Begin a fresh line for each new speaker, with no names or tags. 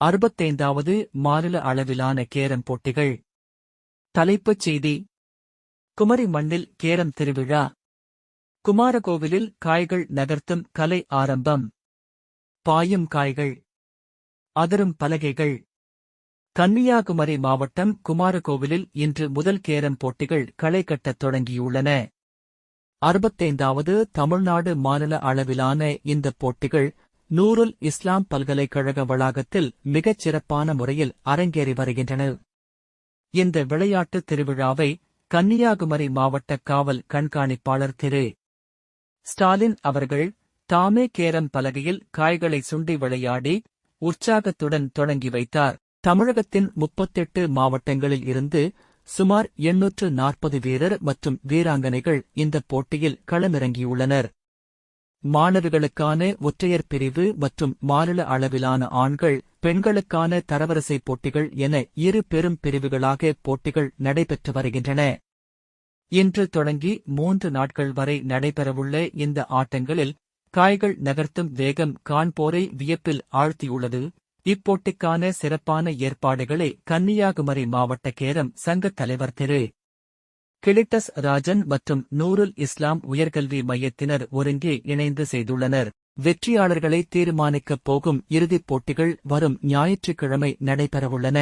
65வது மாநில அளவிலான கேரம் போட்டிகள். தலைப்புச் செய்தி: குமரி மண்ணில் கேரம் திருவிழா. குமாரகோவிலில் காய்கள் நகர்த்தும் கலை ஆரம்பம். பாயும் காய்கள், அதிரும் பலகைகள். கன்னியாகுமரி மாவட்டம் குமாரகோவிலில் இன்று முதல் கேரம் போட்டிகள் களை கட்டத் தொடங்கியுள்ளன. 65வது தமிழ்நாடு மாநில அளவிலான இந்த போட்டிகள் நூருல் இஸ்லாம் பல்கலைக்கழக வளாகத்தில் மிகச் சிறப்பான முறையில் அரங்கேறி வருகின்றன. இந்த விளையாட்டுத் திருவிழாவை கன்னியாகுமரி மாவட்ட காவல் கண்காணிப்பாளர் திரு. ஸ்டாலின் அவர்கள் தாமே கேரம் பலகையில் காய்களை சுண்டி விளையாடி உற்சாகத்துடன் தொடங்கி வைத்தார். தமிழகத்தின் 38 மாவட்டங்களில் இருந்து சுமார் 840 வீரர் மற்றும் வீராங்கனைகள் இந்த போட்டியில் களமிறங்கியுள்ளனர். மாணவர்களுக்கான ஒற்றையர் பிரிவு மற்றும் மாநில அளவிலான ஆண்கள், பெண்களுக்கான தரவரிசை போட்டிகள் என இரு பெரும் பிரிவுகளாக போட்டிகள் நடைபெற்று வருகின்றன. இன்று தொடங்கி 3 நாட்கள் வரை நடைபெறவுள்ள இந்த ஆட்டங்களில் காய்கள் நகர்த்தும் வேகம் காண்போரை வியப்பில் ஆழ்த்தியுள்ளது. இப்போட்டிக்கான சிறப்பான ஏற்பாடுகளை கன்னியாகுமரி மாவட்ட கேரம் சங்கத் தலைவர் திரு. கிளிட்டஸ் ராஜன் மற்றும் நூருல் இஸ்லாம் உயர்கல்வி மையத்தினர் ஒருங்கே இணைந்து செய்துள்ளனர். வெற்றியாளர்களை தீர்மானிக்கப் போகும் இறுதிப் போட்டிகள் வரும் ஞாயிற்றுக்கிழமை நடைபெறவுள்ளன.